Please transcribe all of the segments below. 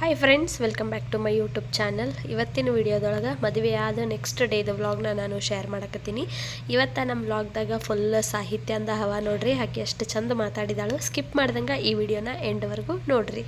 Hi friends, welcome back to my YouTube channel. ಇವತ್ತಿನ ವಿಡಿಯೋದೊಳಗೆ ಮದುವೆ ಆದ ನೆಕ್ಸ್ಟ್ ಡೇದ ವ್ಲಾಗ್ನ ನಾನು ಶೇರ್ ಮಾಡಕತ್ತೀನಿ. ಇವತ್ತು ನಮ್ಮ ವ್ಲಾಗ್ದಾಗ ಫುಲ್ ಸಾಹಿತ್ಯ ಅಂದ ಹವಾ ನೋಡ್ರಿ. ಆಕೆ ಎಷ್ಟು ಚಂದ ಮಾತಾಡಿದಾಳು. ಸ್ಕಿಪ್ ಮಾಡ್ದಂಗೆ ಈ ವಿಡಿಯೋನ ಎಂಡ್ವರೆಗೂ ನೋಡ್ರಿ.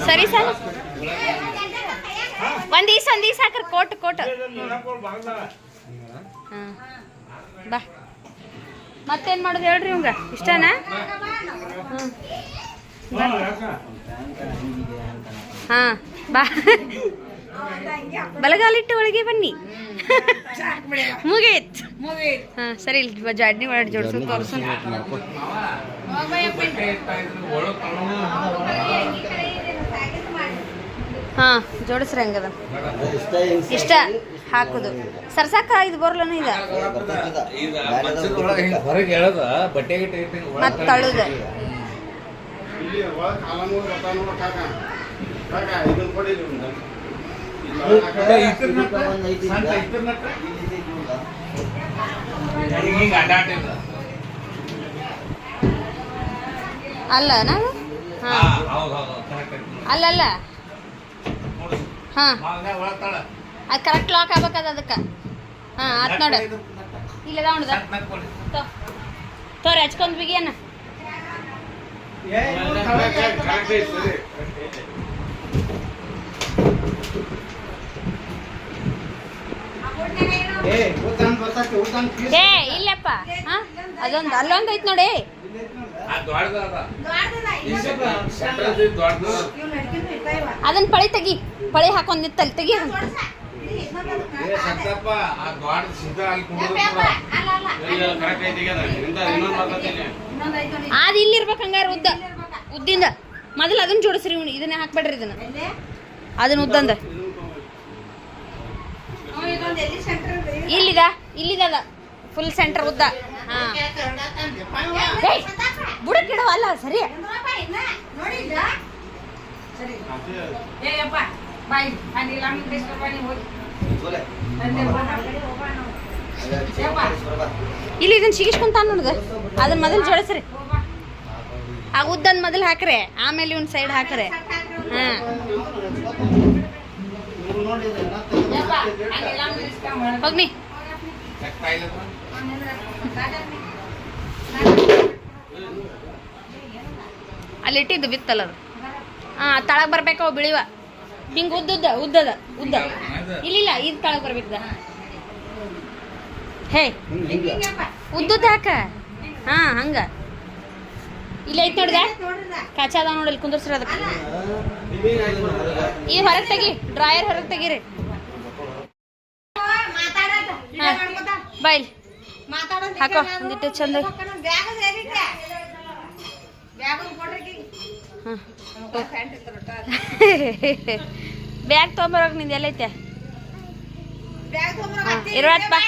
ಸರಿ ಸರ್, ಒಂದೀಸ ಹಾಕ್ರಿ ಕೋಟ್ ಬಾ. ಮತ್ತೇನ್ ಮಾಡೋದು ಹೇಳ್ರಿ ಇವಂಗ, ಇಷ್ಟನಾ? ಹಾ ಬಾ, ಬಲಗಾಲಿಟ್ಟು ಒಳಗೆ ಬನ್ನಿ. ಮುಗೀತ್. ಹಾ ಸರಿ, ಜಾಡ್ನಿ ಒಳಗೆ ಜೋಡಿಸು ತೋರಿಸು. ಹಾ ಜೋಡಿಸ್ರಿ, ಹಂಗದ ಇಷ್ಟ ಹಾಕುದು. ಸರ್ಸಾಕ ಇದು ಬರಲನು ಈಗ ಮತ್ ತಳುದ. ಅಲ್ಲ ನಾವು ಅಲ್ಲಲ್ಲ, ಹಾ ಅದು ಕರೆಕ್ಟ್ ಲಾಕ್ ಆಗ್ಬೇಕದ ಅದಕ್ಕೆ. ಹಾ ಆತ್ ನೋಡ, ಇಲ್ಲ ನೋಡ್ದ ತೋರಿ ಹಚ್ಕೊಂಡ್ ಬಿಗಿಯನ. ಏ ಇಲ್ಲಪ್ಪ, ಹಾ ಅದೊಂದು ಅಲ್ಲೊಂದು ಐತ್ ನೋಡಿ. ಅದನ್ನ ಪಳಿ ತೆಗಿ, ಪಳಿ ಹಾಕೊಂಡ್ ನಿತ್ತಲ್ಲಿ ತೆಗಿ. ಅದ್ ಇಲ್ಲಿರ್ಬೇಕು ಹಂಗಾರ ಉದ್ದಿಂದ. ಮೊದಲು ಅದನ್ನ ಜೋಡಿಸ್ರಿ, ಇದನ್ನ ಹಾಕ್ಬೇಡ್ರಿ, ಇದನ್ನ ಅದನ್ನ ಉದ್ದಂದ. ಇಲ್ಲಿದ ಫುಲ್ ಸೆಂಟರ್ ಉದ್ದ. ಹಾ ಬುಡಕ್ಕಿಡವ ಅಲ್ಲ, ಸರಿ. ಇಲ್ಲಿ ಇದನ್ನ ಸಿಗಿಸ್ಕೊಂತ ನೋಡ್ದ, ಅದನ್ನ ಮೊದಲು ಜೋಡಿಸ್ರಿ. ಆ ಉದ್ದನ್ ಮೊದಲು ಹಾಕ್ರೆ, ಆಮೇಲೆ ಇವ್ನ ಸೈಡ್ ಹಾಕ್ರೆ. ಹಾ ಹೋಗ್ನಿ. ಅಲ್ಲಿ ಇಟ್ಟಿದ್ದು ಬಿತ್ತಲ್ಲ ಅದು. ಹಾ ತಳಗ್ ಬರ್ಬೇಕ, ಅವು ಬಿಳಿವ ಹಿಂಗ ಉದ್ದದ ಇಲ್ಲ ಇದು ತಳಗ್ ಬರ್ಬೇಕದ. ಹೇ ಉದ್ದದ ಹಾಕ. ಹಾ ಹಂಗ ಇಲ್ಲ ಐತ್ ನೋಡ್ದ, ಕಾಚಾದ ನೋಡಲ್ಲಿ ಕುಂದರ್ಸ್ರಿ. ಅದಕ್ಕೆ ಈ ಹೊರಗೆ ತೆಗಿ, ಡ್ರಾಯರ್ ಹೊರಗೆ ತೆಗೀರಿ. ಬಾಯ್ ಹಾಕೋ ಒಂದಿಟ್ಟು ಚಂದ. ಬ್ಯಾಗ್ ತೊಗೊಂಬರೋಕ್ ನಿಂದ ಎಲ್ಲೈತೆ? ಇರುವತ್ ಬಾ,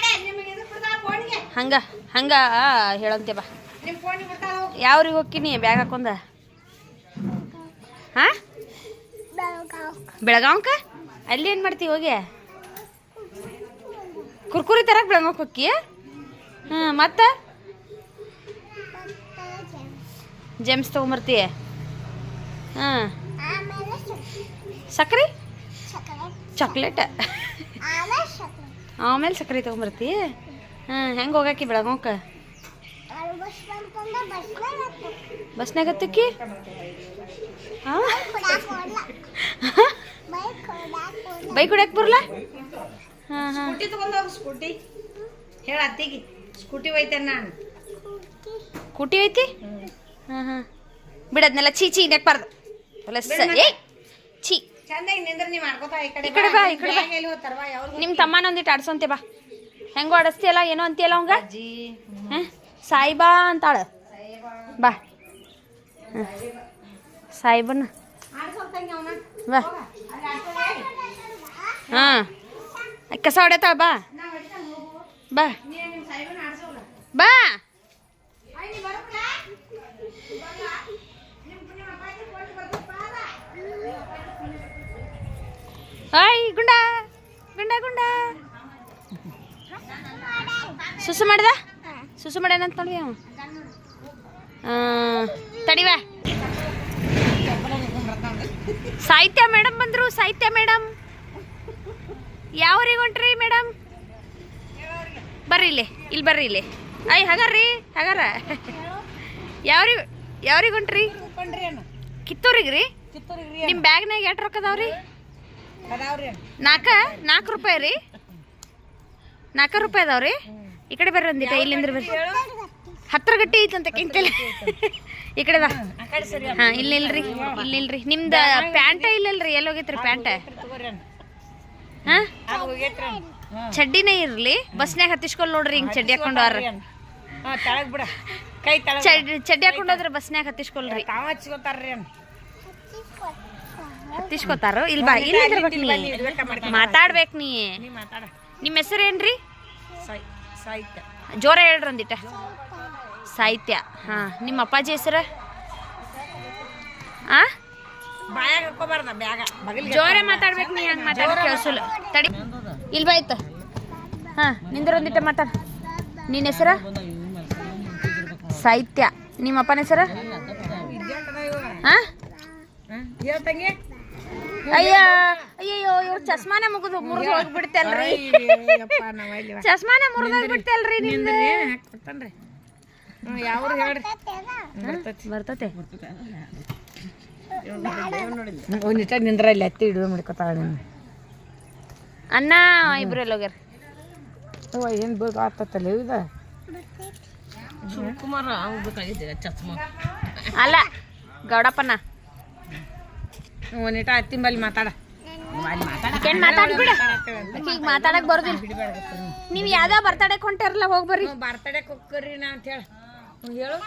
ಹಂಗ ಹೇಳಂತೆ ಬಾ. ಯಾವ್ರಿಗೆ ಹೋಗ್ತೀನಿ ಬ್ಯಾಗ್ ಹಾಕೊಂಡ ಹಾ ಬೆಳಗಾವ್ಕ ಅಲ್ಲಿ ಏನು ಮಾಡ್ತೀವಿ ಹೋಗಿ ಕುರ್ಕುರಿ ತರಕ್ಕೆ ಬೆಳಗಾವ್ಕ ಹೋಗಿ ಮತ್ತೆ ಜೆಮ್ಸ್ ತೊಗೊಂಬರ್ತೀಯ ಹಾಂ ಸಕ್ರೆ ಚಾಕ್ಲೇಟ್ ಆಮೇಲೆ ಸಕ್ರೆ ತೊಗೊಂಬರ್ತೀಯ ಹಾಂ ಹೆಂಗೆ ಹೋಗಾಕಿ ಬೆಳಗಾವ್ಕ ಬಸ್ನಾಗ ಹತ್ತಕ್ಕಿ ಹಾಂ ಬೈಕ್ ಹೊಡ್ಯಾಕ ಬರಲ್ಲ ಹಾಂ ಹಾಂ ಸ್ಕೂಟಿ ತಗೊಂಡೋಗ ಸ್ಕೂಟಿ ಹೇಳ ಅತ್ತಿಗೆ ಸ್ಕೂಟಿ ಒಯ್ತೇನೆ ನಾನು ಸ್ಕೂಟಿ ಐತಿ ಹಾಂ ಹಾಂ ಬಿಡದ್ನೆಲ್ಲ ಚೀ ಚೀ ನೆಕ್ಬಾರ್ದು ಏ ಚೀ ಚಂದಾಗಿ ನಿಂದ್ರೆ ನೀವು ಮಾಡ್ಕೋತಾ ಈ ಕಡೆ ಬಾ ಈ ಕಡೆ ಬಾ ನಿಮ್ಮ ತಮ್ಮನ ಒಂದಿಟ್ಟು ಆಡ್ಸೋಂತೆ ಬಾ ಹೆಂಗೋ ಆಡಿಸ್ತೀಯಲ್ಲ ಏನೋ ಅಂತೀಯಲ್ಲ ಅವಂಗ ಹಾಂ ಸಾಯಿಬಾ ಅಂತಾಳ ಬಾ ಸಾಯಿಬನ್ನ ಬಾ ಹಾಂ ಕಸ ಹೊಡೆತಾಳ ಬಾ ಬಾ ಬಾ ಹಾಯ್ ಗುಂಡ ಗುಂಡ ಗುಂಡ ಸುಸು ಮಾಡ್ದ ಸುಸು ಮಾಡ್ಯಾನಂತ ನೋಡಿ ಅವ ತಡಿವ ಸಾಹಿತ್ಯ ಮೇಡಮ್ ಬಂದರು ಸಾಹಿತ್ಯ ಮೇಡಮ್ ಯಾವ್ರಿಗೆ ಹೊಂಟ್ರಿ ಮೇಡಮ್ ಬರ್ರಿ ಇಲ್ಲಿ ಬರ್ರಿ ಇಲ್ಲಿ ಅಯ್ಯ ಹಗಾರ್ರಿ ಹಗಾರ ಯಾವ್ರಿಗೆ ಹೊಂಟ್ರಿ ಕಿತ್ತೂರಿಗೆ ರೀ ನಿಮ್ಮ ಬ್ಯಾಗ್ನಾಗ ಎಷ್ಟು ರೊಕ್ಕ ಅದಾವ್ರಿ ನಾಲ್ಕು ರೂಪಾಯಿ ರೀ 4 ರೂಪಾಯಿ ಅದಾವ್ರಿ ಈ ಕಡೆ ಬರ್ರಿ ಒಂದಿಟ ಇಲ್ಲಿಂದ್ರ ಬರ್ರಿ 10 ಗಟ್ಟಿ ಐತಂತ ಕೆಂಕಲ್ಲಿ ಈ ಕಡೆ ಬಾ ಹಾಂ ಇಲ್ಲಿಲ್ರಿ ಇಲ್ಲಿಲ್ರಿ ನಿಮ್ದು ಪ್ಯಾಂಟ ಇಲ್ಲಲ್ರಿ ಎಲ್ಲಿ ಹೋಗೈತ್ರಿ ಪ್ಯಾಂಟ ಹಾಂ ಚಡ್ಡಿನೇ ಇರಲಿ ಬಸ್ನ್ಯಾಗ ಹತ್ತಿಸ್ಕೊಲ್ ನೋಡ್ರಿ ಹಿಂಗೆ ಚಡ್ಡಿ ಹಾಕೊಂಡು ಅವ್ರ ಚಡ್ಡಿ ಹಾಕೊಂಡು ಹೋದ್ರೆ ಬಸ್ನ್ಯಾಗ ಹತ್ತಿಸ್ಕೊಲ್ರಿ ಹತ್ತಿಸ್ಕೊತಾರ ಇಲ್ಲಿ ಬಾ ಇಲ್ಲಿ ಮಾತಾಡ್ಬೇಕು ನೀ ನಿಮ್ಮ ಹೆಸರು ಏನ್ರಿ ಜೋರ ಹೇಳ್ರಿ ಒಂದಿಟ ಸಾಹಿತ್ಯ ಹಾಂ ನಿಮ್ಮ ಅಪ್ಪಾಜಿ ಹೆಸರು ಆ ಜೋರ ಮಾತಾಡ್ಬೇಕು ನೀ ಹಂಗೆ ಮಾತಾಡ ಕೇಳಿಸಲ್ಲ ತಡಿ ಇಲ್ಲಿ ಬಾಯ್ತ ಹಾಂ ನಿಂದ್ರ ಒಂದಿಟ ಮಾತಾಡ ನಿನ್ನ ಹೆಸರ ಸಾಹಿತ್ಯ ನಿಮ್ಮ ಅಪ್ಪನ ಹೆಸರ ಹಾಂ ಅಯ್ಯ ಅಯ್ಯಯ್ಯೋ ಇವ್ರು ಚಸ್ಮಾನ ಮುಗಿದು ಮುರಿದು ಹೋಗ್ಬಿಡ್ತಲ್ರಿ ಚಸ್ಮಾನ ಮುರಿದು ಹೋಗ್ಬಿಡ್ತಲ್ರಿ ನಿಮ್ದು ಯಾವ್ರು ಹೇಳ್ರಿ ಬರ್ತತೆ ಒಂದಿಟ ನಿಂದ್ರ ಇಲ್ಲಿ ಎತ್ತಿ ಹಿಡಿದು ಮಾಡ್ಕೊತಾಳ ಅಣ್ಣ ಇಬ್ರು ಎಲ್ಲೋಗ್ಯಾರ ಏನು ಬೇಕು ಆಗ್ತತ್ತಲ್ಲ ಇದ ಶಿವಕುಮಾರ ಹೋಗ್ಬೇಕಾಗಿದ್ದೀರ ಚಸ್ಮಾ ಅಲ್ಲ ಗೌಡಪ್ಪನ ಒಂದಿಟ ಹತ್ತಿಂಬಲ್ಲಿ ಮಾತಾಡ ಮಾತಾಡ್ಬಿಡ ಈಗ ಮಾತಾಡಕ್ ಬರೋದಿಲ್ಲ ನೀವು ಯಾವ್ದೋ ಬರ್ತಡೇಕ್ ಹೊಂಟಿರಲ್ಲ ಹೋಗ್ಬರ್ರಿ ಬರ್ತಡೇಕ್ ಹೋಗ್ಕರ್ರಿ ನಾ ಅಂತ ಹೇಳು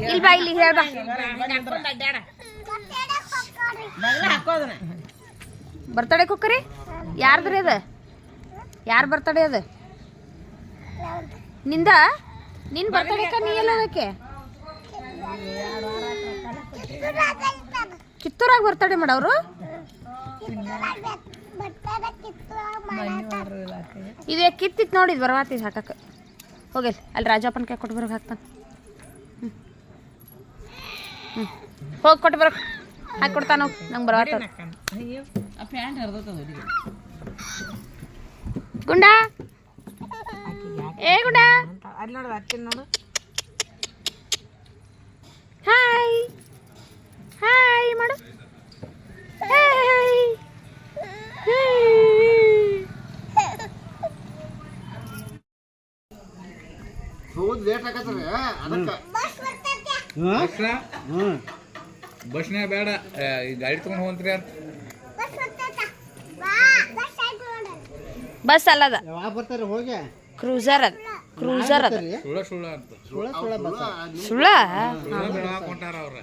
ಇಲ್ಲಿ ಬಾ ಇಲ್ಲಿ ಹೇಳ್ಬಾ ಬರ್ತಡೇಕ್ ಹೋಗ್ಕರಿ ಯಾರ್ದ್ರಿ ಅದ ಯಾರ ಬರ್ತಡೇ ಅದ ನಿಂದ ನಿನ್ ಬರ್ತಡೇಕ ನೀ ಎಲ್ಲ ಹೋಗಕ್ಕೆ ಕಿತ್ತೂರಾಗ ಬರ್ತಡೇ ಮಾಡವ್ರು ಇದು ಕಿತ್ತಿತ್ತು ನೋಡಿದ್ ಬರವಾತಿದ್ ಹಾಕಕ್ಕೆ ಹೋಗಿ ಅಲ್ಲಿ ರಾಜಪ್ಪನ ಕೈ ಕೊಟ್ಟು ಬರೋಕೆ ಹಾಕ್ತಾನೆ ಹೋಗಿ ಕೊಟ್ಟು ಬರೋಕೆ ಹಾಕಿ ಕೊಡ್ತಾನ ನಂಗೆ ಬರವಾತ ಗುಂಡ ಏ ಗುಂಡ ಅಲ್ಲಿ ನೋಡು ಹತ್ತಿನ ನೋಡು ಹಾಯ್ ಹಾಯ್ ಮಾಡು ಹಾಯ್ ಬಸ್ನ್ಯಾಗ ಬೇಡ ಗಾಡಿ ತಗೊಂಡು ಹೋಗ್ತೀರಿ ಅಂತ ಬಸ್ ಅಲ್ಲದ ಹೋಗಿ ಕ್ರೂಸರ್ ಅದ ಕ್ರೂಸರ್ ಅದ ಸುಳ್ಳ ಸುಳ್ಳ ಅಂತ ಸುಳ್ಳ ಕೊಂಟಾರ ಅವ್ರ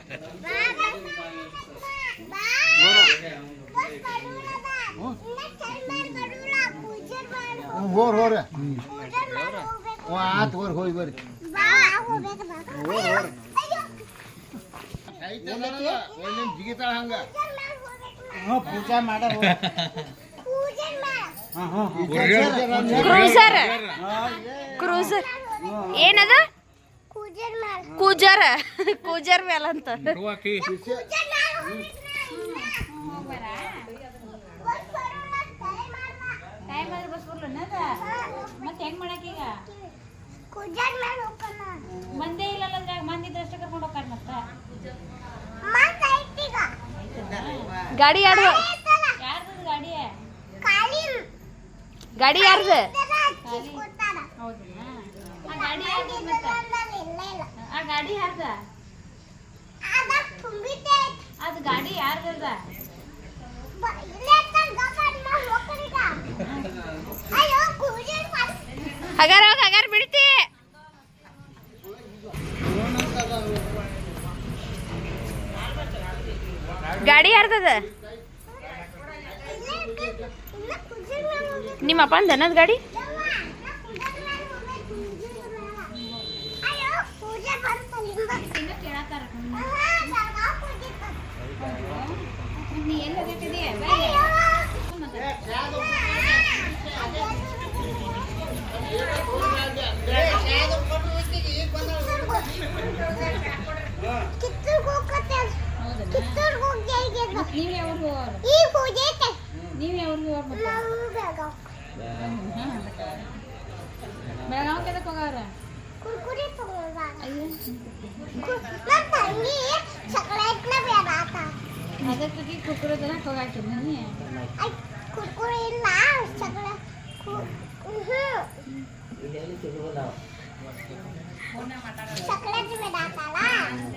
ಹೋರ್ ಹೋರ ಆತ್ ಹೋರ್ ಹೋಗಿ ಬರ್ರಿ ಜಿಗಿತಾಳ ಹಂಗ ಪೂಜಾ ಮಾಡ ಕ್ರೂಸರ್ ಕ್ರೂಸರ್ ಏನದ ಕೂಜರ್ ಕೂಜರ್ ಮೇಲೆ ಅಂತ ಹಾಕಿ ಮತ್ತೆ ಹೆಂಗ್ ಮಾಡಕ್ ಈಗ ಮಂದೇ ಇಲ್ಲಲ್ಲ ಮಂದಿದ್ರಷ್ಟೇ ಕರ್ಕೊಂಡು ಹೋಗ್ತಾರ ಮತ್ತ ಗಾಡಿ ಯಾರ್ದು ಯಾರ್ದು ಗಾಡಿ ಗಾಡಿ ಯಾರ್ದು ಹೌದಾ ಆ ಗಾಡಿ ಯಾರ್ದು ಮತ್ತ ಆ ಗಾಡಿ ಯಾರ್ದ ಅದು ಗಾಡಿ ಯಾರ್ದ ಹಗಾರ ಬಿಡ್ತಿ ಗಾಡಿ ಯಾರ್ದದ ನಿಮ್ಮ ಅಪ್ಪನ ದನದ ಗಾಡಿ ನೀ ಎಲ್ಲ ಬೇಕಿದೆಯಾ ನೀವ್ ಯಾವ್ದು ನೀವ್ ಯಾವ್ದು ಬೆಳಗಾವ್ ಕೆದಕ್ ಹೋಗವ್ರ ಅದಕ್ಕೆ ಕುರ್ಕುರೆ ತನಕ ಹೋಗಾಕಿನಿ ಚಾಕ್ಲೇಟ್ ಬಿಡಾಕಲ್ಲ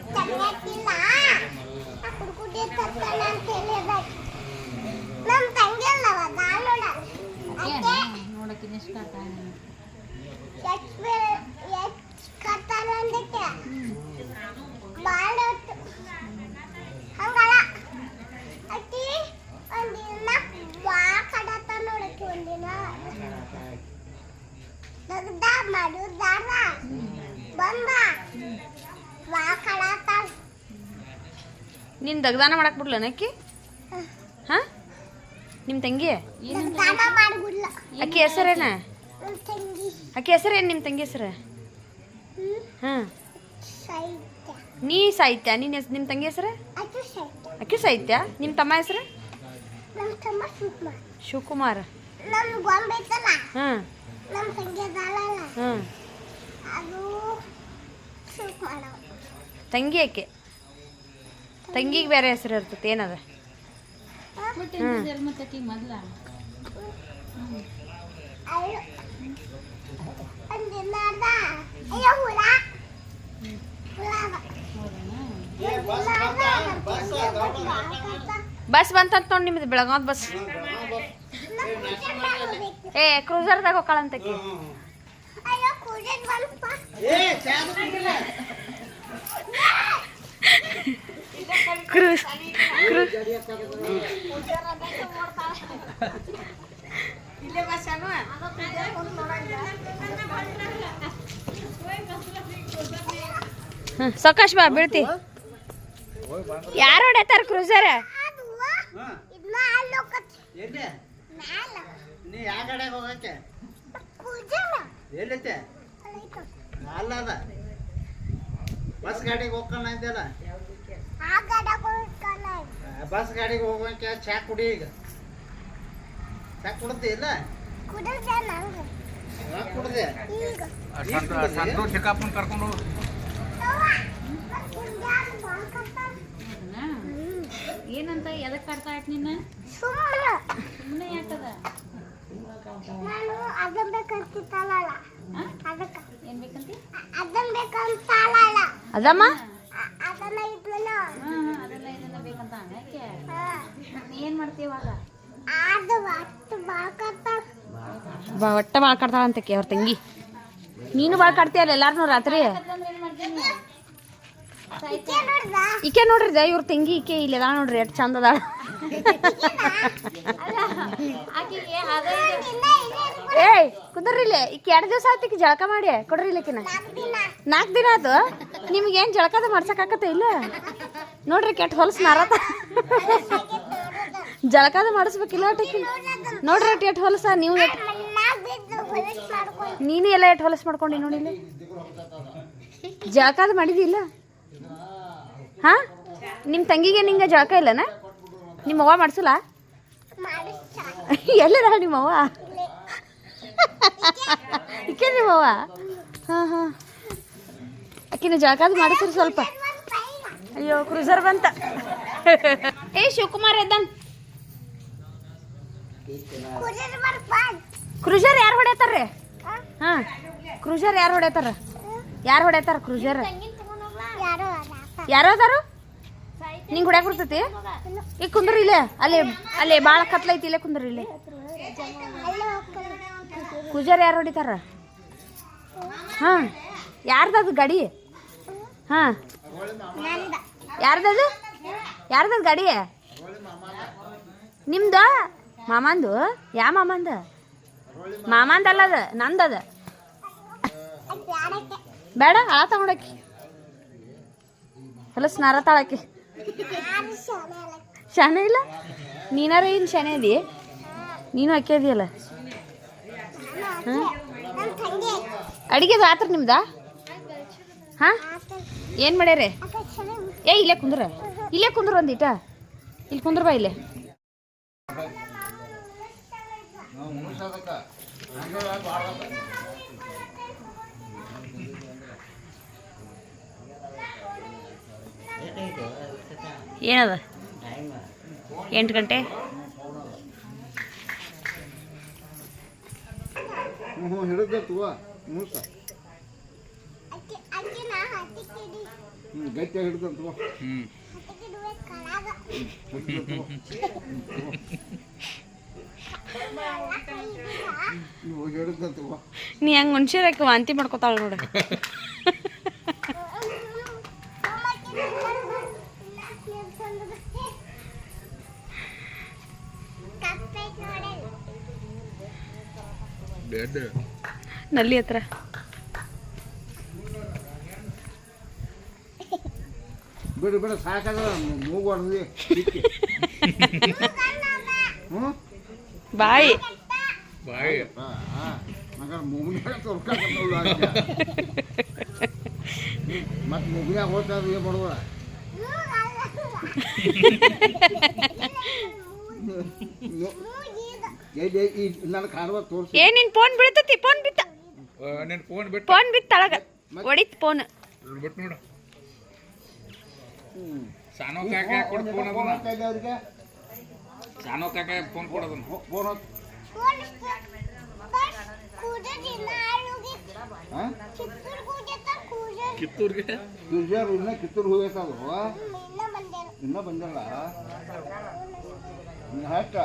ಚಾಕ್ಲೇಟ್ ಇಲ್ಲ ಆ ಕುರ್ಕುರೆ ತರ್ತಾನ ಅಂತ ಹೇಳಿದ ನಮ್ಮ ತಂಗಿ ಅಲ್ಲವ ದಾಳೋಡ ನೋಡಕ್ಕಿನ ಎಷ್ಟು ಕಟ್ಟಾರ ಅಂದಕ್ಕೆ ಬಾಳ ಹಂಗಲ್ಲ ಅಕ್ಕಿ ಒಂದಿನ ಬಾಳ ಕಡತ ನೋಡಕ್ಕೆ ಒಂದಿನ ದಗ್ದ ಮಾಡುದಾರ ಬಂದ ಬಾ ಕಡತ ನೀನು ದಗ್ದಾನ ಮಾಡಕ್ ಬಿಡ್ಲ ನಕ್ಕಿ ಹಾ ನಿಮ್ಮ ತಂಗಿ ದಗ್ದಾನ ಮಾಡ್ಬಿಡ್ಲ ಅಕ್ಕಿ ಹೆಸರೇನ ನಮ್ಮ ತಂಗಿ ಅಕ್ಕಿ ಹೆಸರೇನು ನಿಮ್ಮ ತಂಗಿ ಹೆಸರು ಹಾಂ ಸಾಹಿತ್ಯ ನೀ ಸಾಹಿತ್ಯ ನಿಮ್ಮ ತಂಗಿ ಹೆಸರು ಅದು ಸಾಹಿತ್ಯ ಅಕ್ಕಿ ಸಾಹಿತ್ಯ ನಿಮ್ಮ ತಮ್ಮ ಹೆಸರು ನಮ್ಮ ತಮ್ಮ ಸುಕ್ಮ ಶಿವಕುಮಾರ್ ನಮ್ಮ ಗೊಂಬೆ ಐತಲ್ಲ ಹಾಂ ನಮ್ಮ ತಂಗಿ ಅದಾಳಲ್ಲ ಹಾಂ ಅದು ಸುಕ್ ಮಾಡವ ತಂಗಿ ಆಕೆ ತಂಗಿಗೆ ಬೇರೆ ಹೆಸರು ಇರ್ತೈತೆ ಏನದ ಮತ್ತೆ ಮೊದ್ಲ ಅಯ್ಯೋ ಒಂದಿನ ಅದ ಅಯ್ಯೋ ಹುಳ ಹುಳ ಬಸ್ ಬಂತಂತ ನೋಡಿ ನಿಮ್ದು ಬೆಳಗಾವ್ ಬಸ್ ಏ ಕ್ರೂಸರ್ದಾಗ ಹೋಗ್ಕಳಂತಕಿ ಅಯ್ಯೋ ಕೂಜೆಟ್ ಬಂದಪ್ಪ ಕ್ರೂಸ್ ಸಕಾಶ್ ಬಾ ಬೀಳ್ತಿ ಯಾರು ಹೊಡೆತಾರ ಕ್ರೂಸರ್ ಅದು ಇದನ್ನ ಅಲ್ಲೋಕತ್ ಎಲ್ಲಿ ಮ್ಯಾಲ ನೀ ಯಾವ ಕಡೆಗೆ ಹೋಗಕ್ಕೆ ಕೂಜನ ಎಲ್ಲೈತೆ ಅಲ್ಲೈತ ಅಲ್ಲದ ಬಸ್ ಗಾಡಿಗೆ ಹೋಗ್ಕೊಂಡ ಅಂತೆಲ್ಲ ಆ ಗಡ ಕೊಡ್ತಾನ ಬಸ್ ಗಾಡಿಗೆ ಹೋಗೋಕೆ ಚಾ ಕುಡಿ ಈಗ ಚಾ ಕುಡ್ದೆ ಇಲ್ಲ ಕುಡಿದ ನಂಗೆ ಯಾವಾಗ ಕುಡ್ದೆ ಈಗ ಸಂತೋಷ್ ಚಿಕ್ಕಪ್ಪನ ಕರ್ಕೊಂಡು ಹೋಗು. ಕುಡ್ಯಾಕ ಬಾಕತ್ತಾನ ಏನಂತ ಎದಕ್ ಕಾಡ್ತಾ ಆಯ್ತು ನಿನ್ನ ಸುಮ್ಮನೆ ಸುಮ್ಮನೆ ಯಾಕದ ನಾನು ಅದನ್ನ ಬೇಕಂತಿತ್ತಲ್ಲ ಅದಕ್ಕ ಏನ್ ಬೇಕಂತಿ ಅದನ್ನ ಬೇಕಂತಲ್ಲ ಅದಮ್ಮ ಅದನ್ನ ಇದ್ಲಲ್ಲ ಅದೆಲ್ಲ ಇದೆಲ್ಲ ಬೇಕಂತ ಯಾಕೆ ಏನ್ ಮಾಡ್ತೀವಿ ಇವಾಗ ಅದು ಅಷ್ಟು ಬಾಕತ್ತಾನ ಒಟ್ಟ ಭಾಳ ಕಾಡ್ತಾಳಂತಕಿ ಅವ್ರ ತಂಗಿ ನೀನು ಭಾಳ ಕಾಡ್ತೀಯಲ್ಲ ಎಲ್ಲಾರನು ರಾತ್ರಿ ಅಂದ್ರೆ ಏನ್ ಮಾಡ್ತೀನಿ ಈಕೆ ನೋಡ್ದ ಈಕೆ ನೋಡ್ರಿ ಇವ್ರ ತಂಗಿ ಈಕೆ ಇಲ್ಲಿ ಅದಾಳ ನೋಡ್ರಿ ಎಷ್ಟು ಚಂದ ಅದಾಳ ಏಯ್ ಕುಂದ್ರಿ ಇಲ್ಲಿ ಈಗ 2 ದಿವಸ ಆಯ್ತು ಈಗ ಜಳಕ ಮಾಡಿ ಕೊಡ್ರಿ ಇಲ್ಲಕಿನ 4 ದಿನ ಆಯ್ತು ನಿಮ್ಗೇನು ಜಳಕದ ಮಾಡ್ಸಕ್ಕಾಗತ್ತ ಇಲ್ಲ ನೋಡ್ರಿ ಕೆಟ್ಟ ಹೊಲಸು ನಾರತ ಜಳಕದ ಮಾಡಿಸ್ಬೇಕಿಲ್ಲ ಟಕ್ಕಿ ನೋಡ್ರಿ ಎಟ್ ಹೊಲಸ ನೀವು ನೀನು ಎಲ್ಲ ಎಟ್ ಹೊಲಸು ಮಾಡ್ಕೊಂಡಿ ನೋಡಿ ಇಲ್ಲಿ ಜಳಕದ ಮಾಡಿದಿಲ್ಲ ಹಾ ನಿಮ್ಮ ತಂಗಿಗೆ ನಿಂಗೆ ಜಳಕ ಇಲ್ಲನ ನಿಮ್ಮ ಅವ್ವ ಮಾಡಿಸಲ್ಲ ಎಲ್ಲರ ನಿಮ್ಮವ್ವ ಈಕೆ ನಿಮ್ಮವ್ವ ಹಾಂ ಹಾಂ ಆಕಿನ ಜಳಕದ ಮಾಡಿಸ್ರಿ ಸ್ವಲ್ಪ ಅಯ್ಯೋ ಕ್ರೂಸರ್ ಬಂತ ಏ ಶಿವಕುಮಾರ್ ಎದ್ದಾನ ಕ್ರೂಸರ್ ಯಾರು ಹೊಡೆಯತ್ತಾರ್ರಿ ಹಾಂ ಕ್ರೂಸರ್ ಯಾರು ಹೊಡೆಯತ್ತಾರ ಕ್ರೂಸರ್ ಯಾರೋ ಅದಾರು ನಿಂಗೆ ಹೊಡ್ಯಾಕ ಬರ್ತೈತಿ ಈಗ ಕುಂದ್ರಿ ಇಲ್ಲೇ ಅಲ್ಲೇ ಭಾಳ ಕತ್ಲೈತಿ ಇಲ್ಲೇ ಕುಂದ್ರಿ ಇಲ್ಲೇ ಕ್ರೂಸರ್ ಯಾರು ಹೊಡಿತಾರ ಹಾಂ ಯಾರ್ದದು ಗಾಡಿ ಹಾಂ ಯಾರ್ದದು ಗಾಡಿ ನಿಮ್ದು ಮಾಮಂದು ಯಾ ಮಾಮಂದಲ್ಲ ಅದ ನಂದದ ಬೇಡ ಹಳ ತಗೊಂಡಾಕಿ ಹೊಲಸ್ ನಾರ ತಾಳಕಿ ಶಾನೆ ಇಲ್ಲ ನೀನಾರ ಏನು ಶಾನೆ ಅದಿ ನೀನು ಹಾಕ್ಯದಿಯಲ್ಲ ಹಾಂ ಅಡಿಗೆದು ಆತ್ರ ನಿಮ್ದ ಹಾಂ ಏನು ಮಾಡ್ಯಾರೆ ಏ ಇಲ್ಲೇ ಕುಂದ್ರ ಒಂದಿಟ ಇಲ್ಲಿ ಕುಂದ್ರ ಬಾ ಇಲ್ಲೇ ಏನದ 8 ಗಂಟೆ ಗಟ್ಟಿ ಹಿಡಿದಂತ ನೀ ಹಂಗೆ ಮನುಷ್ಯರಕ್ಕೆ ವಾಂತಿ ಮಾಡ್ಕೊತಾಳ ನೋಡ ನಲ್ಲಿ ಹತ್ರ ಬೇಡ ಸಾಕಾಗ ಮೂಗು ಹೊಡೆದಿ ಬಾಯಿ ಮೂಗ್ನ್ಯಾಗ ಮತ್ತೆ ಮೂಗ್ನ್ಯಾಗ ಹೋಗ್ತಾ ಏನು ಮಾಡುವ ನನ್ನ ಕಾಣುವ ತೋರಿಸಿ ಏ ನಿನ್ ಫೋನ್ ಬೀಳ್ತತಿ ಫೋನ್ ಬಿತ್ತ ನಿನ್ ಫೋನ್ ಬಿಟ್ಟು ಫೋನ್ ಬಿತ್ತ ತಳಗ ಹೊಡಿತ್ ಫೋನ್ ಬಿಟ್ಟು ನೋಡು ಸಾನೋ ಕಾಕ ಕೊಡು ಫೋನ್ ಅದನ್ನ ಅವ್ರಿಗೆ ಸಾನೋ ಕಾಕ ಫೋನ್ ಕೊಡೋದನ್ನ ಫೋನ್ ಕಿತ್ತೂರ್ಗೆ ಕಿತ್ತೂರು ಹೋಗೈತದು ಇನ್ನ ಬಂದಿಲ್ಲ ಹಟ್ಟ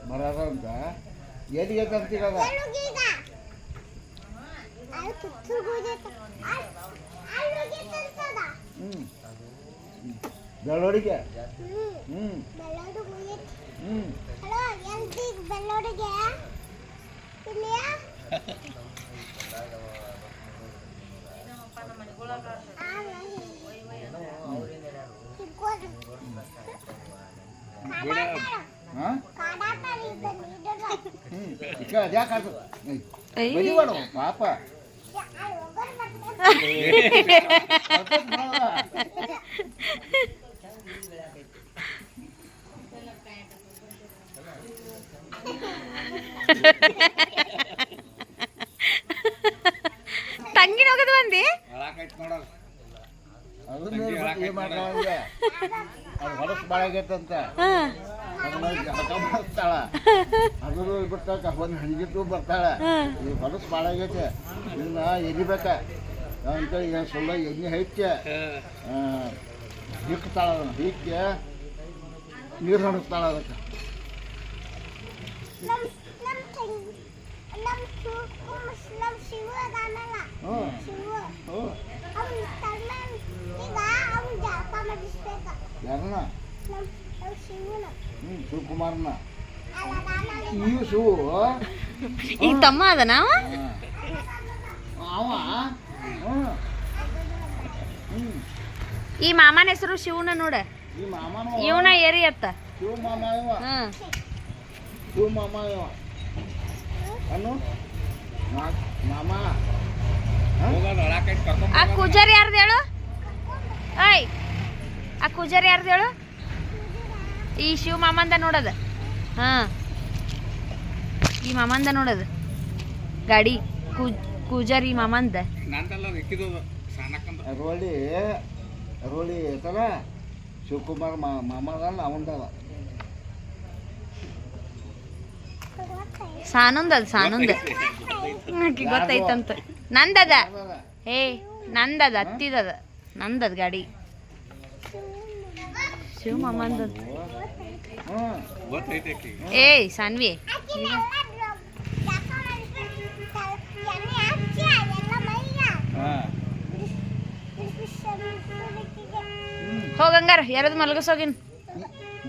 ಬರದ ಅಂತ ಎಲ್ಲಿಗೆ ತಂತೀರದ ಬೆಳ್ಳೋಡಿಗೆ ಬೆಳ್ಳೋಡಿಗೆ ಪಾಪ ತಂಗಿನ ಹೋಗದು ಬಂದಿ ಅದನ್ನ ಅದು ಹೊಲಸು ಭಾಳ ಆಗೈತಂತ ಬರ್ತಾಳ ಅದನ್ನು ಬಿಟ್ಟಾಕ ಒಂದು ಹಂಗಿಟ್ಟು ಬರ್ತಾಳ ಈ ಹೊಲಸು ಭಾಳ ಆಗೈತೆ ಇನ್ನ ಎರಿಬೇಕ ಅಂತೇಳಿ ಈಗ ಸುಳ್ಳ ಎಣ್ಣೆ ಹಚ್ಚ ಹಿಕ್ತಾಳ ಅದನ್ನು ಹಿಕ್ಕೆ ನೀರು ಹಣಿಸ್ತಾಳ ಅದಕ್ಕೆ ಶಿವ ಶಿವಕುಮಾರ್ನ ಈ ಶಿವು ಈಗ ತಮ್ಮ ಅದನ ಅವ? ಅವ ಈ ಮಾಮನ ಹೆಸರು ಶಿವನ ನೋಡ, ಈ ಮಾಮನ ಇವನ ಏರಿ ಅತ್ತ. ಶಿವ ಮಾಮ ಇವ ಹ್ಮ್ ಶಿವ ಮಾಮ ಇವ ಅನು ಮಾಮ ಹೋಗೋದು ಅಳಾಕೈತಿ ಕರ್ಕೊಂಡ್ ಆ ಕೂಜರ್ ಯಾರ್ದು ಹೇಳು? ಐ ಆ ಕೂಜರ್ ಯಾರ್ದು ಹೇಳು? ಈ ಶಿವ ಮಾಮಂದ ನೋಡದ. ಹಾ ಈ ಮಾಮಂದ ನೋಡದ ಗಾಡಿ ಕೂಜರ್ ಈ ಮಾಮಂದ. ನಂದೆಲ್ಲ ಇಕ್ಕಿದದು ಸಾನಕ್ಕಂದ ರೋಳಿ ಐತಲ್ಲ ಶಿವಕುಮಾರ್ ಮಾಮದಲ್ಲ ಅವಂದವ ಸಾನಂದ್ ಅದ ಸಾನಂದ್ ಗೊತ್ತೈತಂತ. ನಂದದ ಏ ನಂದದ ಅತ್ತಿದದ ನಂದದ ಗಾಡಿ ಶಿವ ಮಾಮಂದ. ಗೊತ್ತೈತೆ ಆಕಿಗೆ. ಏಯ್ ಸಾನ್ವಿ ಹೋಗಂಗಾರ ಯಾರದು ಮಲಗಸೋಗಿನ್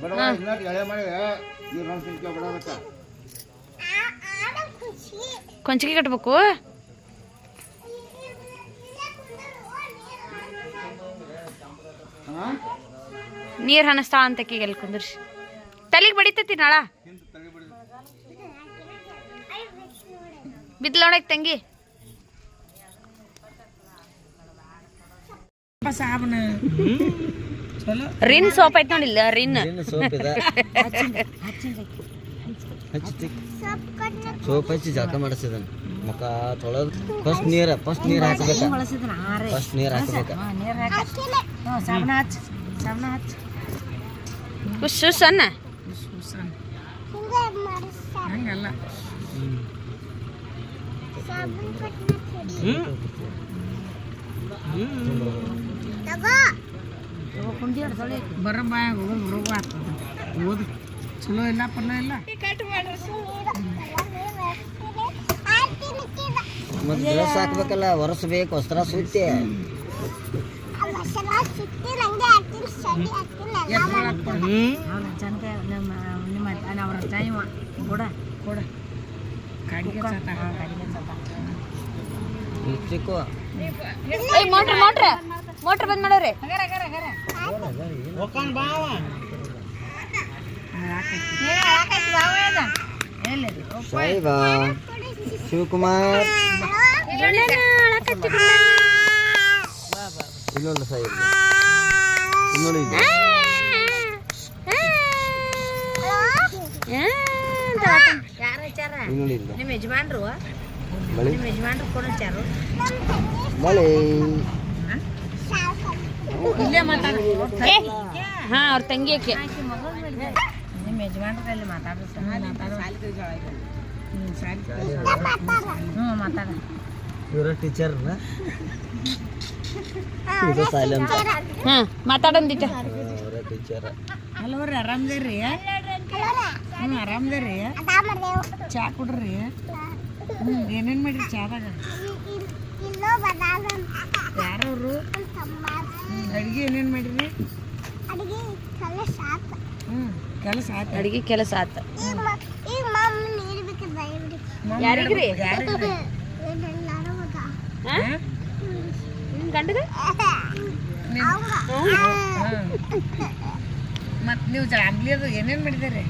ಬಡವ ಇನ್ನ ಎಳೆ ಮಾಡಿ ನೀರು ತಿನ್ಕೊ ಬಿಡೋದಕ್ಕ ಕೊಂಚಿಗೆ ಕಟ್ಬೇಕು. ನೀರ್ ಹನಸ್ತಾಳ ಅಂತ ಎಲ್ಲಿ ಕುಂದ್ರಿಸಿ ತಲೆಗೆ ಬಡಿತೈತಿ ನಾಳ ಬಿದ್ಲೋಣಕ್ ತಂಗಿ. ಸಾಬನ ರಿನ್ ಸೋಪ್ ಐತ್ ನೋಡಿಲ್ಲ ರಿನ್ ಸೋಪ್ ಹಚ್ಚಿ ಜಳಕ ಮಾಡಿಸಿದನ್ ಮುಖ ತೊಳೆದು ಫಸ್ಟ್ ನೀರು ಹಾಕಬೇಕ. ಫಸ್ಟ್ ನೀರು ಹಾಕಬೇಕ. ಹುಸ್ ಅನ್ನ ಹಂಗಲ್ಲ ಬರ ಬಾಯಾಗ ಹೋಗೋದು ರೋಗ ಆಗ್ತದ. ಓದು ಚಲೋ ಇಲ್ಲ ಪರ್ಲ ಇಲ್ಲ. ಮತ್ತೆ ಡ್ರೆಸ್ ಹಾಕ್ಬೇಕಲ್ಲ, ಒರೆಸ್ಬೇಕು, ವಸ್ತ್ರ ಸುತ್ತಿ ಕೊಡ ಕಾಡಿಗೆ ಲಿಪ್ಸ್ಟಿಕ್ಕು ಮೋಟ್ರ್ ಬಂದ್ ಮಾಡೋರಿ. ಸಾಯಿಬಾ ಶಿವಕುಮಾರ್ ಇಲ್ಲೊಂದು ಸಾಯಿಬ ನೋಡಿ ನಿಮ್ಮ ಯಜಮಾನ್ರು ನಿಮ್ಮ ಯಜಮಾನ್ರು ಫೋನ್ ಹಚ್ಚಾರು. ಮಳೆ ಇಲ್ಲೇ ಮಾತಾಡ ಹಾ ಅವ್ರ ತಂಗಿ ಆಕೆ ನಿಮ್ಮ ಯಜಮಾನ್ರಲ್ಲಿ ಮಾತಾಡ್ರಿ ಮಾತಾಡ ಇವರ ಟೀಚರ್ ಇದು ಸೈಲೆಂಟ್ ಹಾ ಮಾತಾಡಂದಿಟ್ಟ ಅವರ ಟೀಚರ್. ಹಲವ್ರಿ ಆರಾಮದೇರಿ? ಆರಾಮದೇರಿ? ಚಾ ಕುಡ್ರಿ. ಏನೇನ್ ಮಾಡ್ರಿ ಚಾದಾಗ? ಯಾರವ್ರು? ಅಡ್ಗೆ ಏನೇನ್ ಮಾಡಿರಿ? ಕೆಲಸ ಆತ. ಅಡಿಗೆ ಕೆಲಸ ಆತ. ಯಾರಿಗ್ರಿ? ಗಂಡಗ ಮತ್ ನೀವು ಜಾಂಬ್ಲಿ ಅದು ಏನೇನ್ ಮಾಡಿದಾರೆ?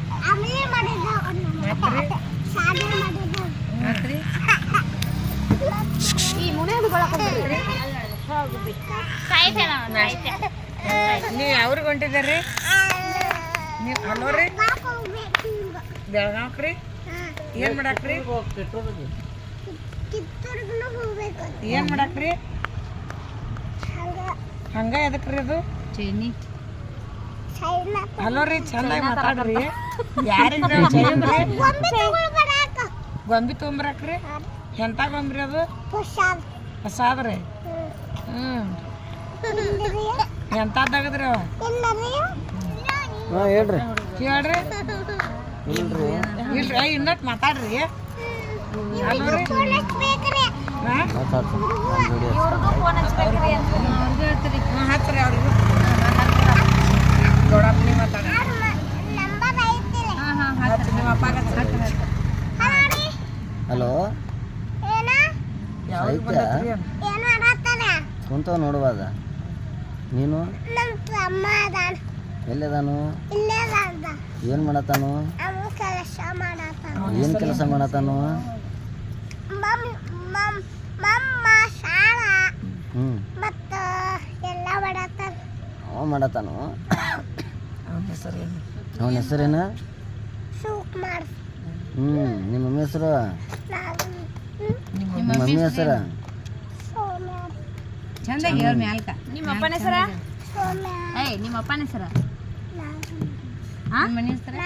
ಮತ್ರಿ ಈ ಮುನಿಯದು ಬಳಕೊಂಡ್ರಿ ನೀವು ಯಾವ್ರಿಗೆ ಹೊಂಟಿದಾರ್ರಿ? ನೀವು ಅಲ್ಲೋರಿ ಬೆಳಗಾವ್ಕ್ರಿ? ಏನ್ ಮಾಡಾಕ್ರಿ? ಏನ್ ಮಾಡಾಕ್ರಿ? ಹಂಗ ಎದಕ್ರಿ ಅದು? ಚೈನಿ ಹಲೋ ರೀ, ಚಂದಾಗಿ ಮಾತಾಡ್ರಿ. ಯಾರಿಗೆ ಗೊಂಬಿ ತೊಗೊಂಬರಾಕ್ರಿ? ಎಂತ ಗೊಂಬ್ರಿ ಅದು? ಹೊಸಾದ್ರಿ? ಎಂತದ್ದಾಗದ್ರಿ ಅವ? ಹೇಳ್ರಿ ಹೇಳ್ರಿ. ಇಲ್ರಿ ಇನ್ನಟ್ ಮಾತಾಡ್ರಿ. ಅಲ್ರಿ ಹಚ್ರಿ ಅವ್ರಿಗೆ. ದೊಡ್ಡಪ್ಪನಿ ಮಾತಾಡ್ರಿ. ಸಾಹಿತ್ಯ ಏನ್ ಮಾಡತ್ತಾನ ಕುಂತವ ನೋಡುವಾದ ನೀನು ನಮ್ ತಮ್ಮ ಅದಾನ ಎಲ್ಲದಾನು ಇಲ್ಲೇ ಅದ ಏನು ಮಾಡತ್ತಾನು ಅವ ಕೆಲಸ ಮಾಡತ್ತಾನ ಏನು ಕೆಲಸ ಮಾಡತ್ತಾನು ಮಮ್ಮ ಶಾಲ ಹ್ಞೂ ಮತ್ತ ಎಲ್ಲ ಮಾಡತ್ತಾನ ಅವ ಮಾಡತ್ತಾನು ಅವನ ಹೆಸರೇನು ಸೂಕ್ ಮಾಡ ಹ್ಞೂ ನಿಮ್ಮ ಮಮ್ಮಿ ಹೆಸರು ನಾನು ನಿಮ್ಮ ಮಮ್ಮಿ ಹೆಸರು ಸೋಮ್ಯ ಚಂದಾಗಿ ಹೇಳಿ ಮ್ಯಾಲ್ಕ ನಿಮ್ಮ ಅಪ್ಪನ ಹೆಸರ ಸೋಮ್ಯ ಏಯ್ ನಿಮ್ಮ ಅಪ್ಪನ ಹೆಸರ ನಿಮ್ಮ ಮನೆ ಹೆಸರು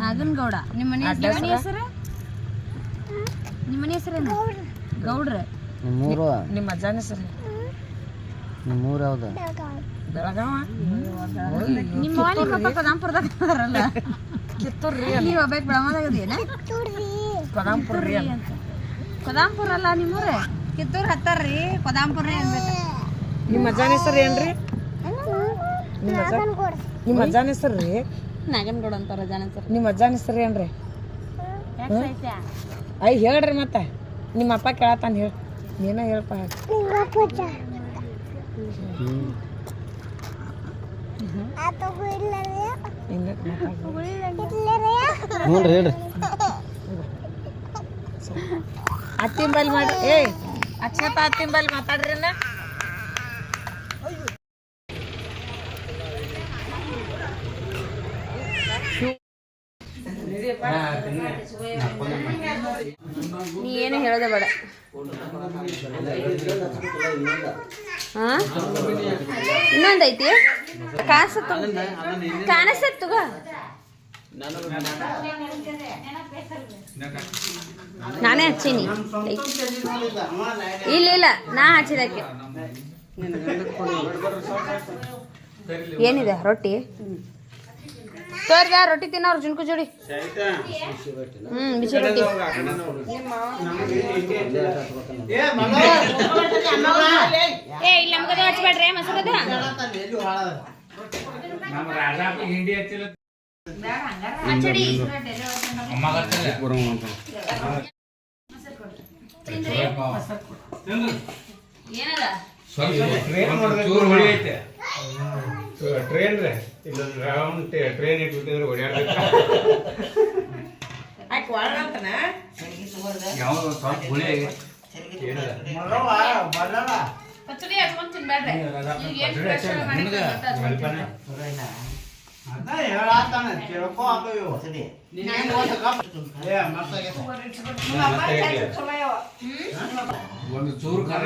ನಾಗನಗೌಡ ನಿಮ್ಮ ಮನೆ ಹೆಸರು ನಿಮ್ಮ ಮನೆ ಹೆಸರೇನು ಗೌಡ್ರ ನಿಮ್ಮೂರು ನಿಮ್ಮ ಅಜ್ಜನ ಹೆಸರು ನಿಮ್ಮೂರು ಯಾವುದು ಬೆಳಗಾವ ನಿಮ್ಮ ಅಪ್ಪ ಕೊದಾಂಪುರದಾಗ ಅದಾರಲ್ಲ ಕಿತ್ತೂರ್ರಿ ನೀವು ಒಬ್ಬಕ್ಕೆ ಬೆಳಮದಾಗದೇನ ಕೊದಾಂಪುರ ರೀ ಕೊದಾಂಪುರ ಅಲ್ಲ ನಿಮ್ಮೂರೇ ಕಿತ್ತೂರು ಹತ್ತಾರ್ರಿ ಕೊದಾಂಪುರ ರೀ ಅನ್ಬೇಕು ನಿಮ್ಮ ಅಜ್ಜನ ಹೆಸರು ಏನ್ರಿ ನಿಮ್ಮ ಅಜ್ಜನ ಹೆಸರು ರೀ ನಾಗನಗೌಡ ಅಂತಾರ ಜನ ಸರ್ ನಿಮ್ಮ ಅಜ್ಜನ ಹೆಸರು ಏನ್ರಿ ಅಯ್ಯ ಹೇಳ್ರಿ ಮತ್ತೆ ನಿಮ್ಮ ಅಪ್ಪ ಕೇಳತ್ತಾನ ಹೇಳಿ ನೀನ ಹೇಳ್ಪ ಹ್ಞೂ ರೀ ಹೇಳ್ರಿ ಅತ್ತಿಂಬಲ್ ಮಾಡಿ ಏಯ್ ಅಕ್ಷತ ಅತ್ತಿಂಬಲ್ ಮಾತಾಡ್ರಿ ನೀ ಏನು ಹೇಳೋದೇ ಬೇಡ ಹಾಂ ಇನ್ನೊಂದೈತಿ ಕಾಣಿಸತ್ತು ನಾನೇ ಹಚ್ಚೀನಿ ಇಲ್ಲ ಇಲ್ಲ ನಾ ಹಚ್ಚಿದಕ್ಕೆ ಏನಿದೆ ರೊಟ್ಟಿ ತೋರ್ಗ ರೊಟ್ಟಿ ತಿನ್ನೋರು ಜುನ್ಕು ಜೋಡಿ ಬಿಸಿ ರೊಟ್ಟಿ ಏ ಇಲ್ಲ ನಮ್ಗದು ಹಚ್ಬೇಡ್ರಿ ಮಸೂರದ ನಮ್ಮ ರಾಜಾಪ ಹಿಂಡಿ ಹಚ್ಚಿಲ್ಲ ಹಚ್ಚಡಿ ಏನದ ಚೂರು ಹೊಡಿ ಐತೆ ಟ್ರೈನ್ ರೀ ಇಲ್ಲೊಂದು ರೌಂಡ್ ಟ್ರೈನ್ ಇಟ್ಬಿಟ್ಟಿದ್ರೆ ಓಡಾಡ್ಬೇಕು ಯಾವ್ದು ಸ್ವಲ್ಪ ಹುಳಿ ಪಚ್ಚಡಿ ಹಚ್ಕೊಂಡ್ ತಿನ್ಬೇಡ್ರಿ ಒಂದು ಚೂರು ಖಾರ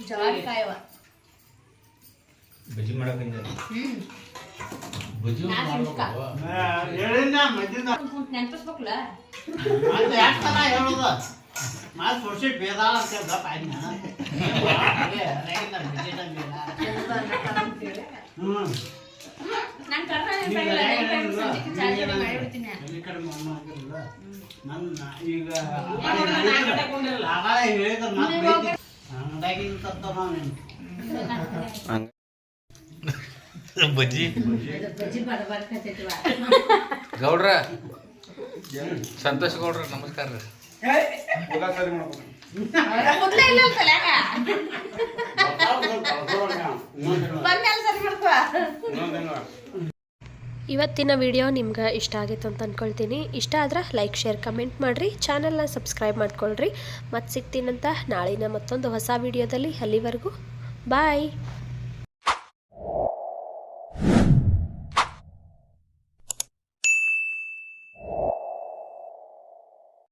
ಜವಾರಿ ಕಾಯವ ಬಜ್ಜಿ ಮಾಡಕ್ಕೆ ಬಜ್ಜಿ ನೆನಪಿಸ್ಬೇಕಲ್ಲ ನಾನು ಬಜ್ಜಿ ಗೌಡ್ರ ಸಂತೋಷ್ ಗೌಡ್ರ ನಮಸ್ಕಾರ ರೀ ಮೊದಲೇ ಇಲ್ಲ ತಲ್ಯಾಗ ಬಂದ್ಮೇಲೆ ಸರಿ ಮಾಡ್ಕೋ ಇವತ್ತಿನ ವಿಡಿಯೋ ನಿಮ್ಗೆ ಇಷ್ಟ ಆಗಿತ್ತು ಅಂತ ಅಂದ್ಕೊಳ್ತೀನಿ. ಇಷ್ಟ ಆದ್ರೆ ಲೈಕ್ ಶೇರ್ ಕಮೆಂಟ್ ಮಾಡಿರಿ, ಚಾನಲ್ನ ಸಬ್ಸ್ಕ್ರೈಬ್ ಮಾಡ್ಕೊಳ್ರಿ. ಮತ್ತೆ ಸಿಗ್ತೀನಂತ ನಾಳಿನ ಮತ್ತೊಂದು ಹೊಸ ವಿಡಿಯೋದಲ್ಲಿ. ಅಲ್ಲಿವರೆಗೂ ಬಾಯ್.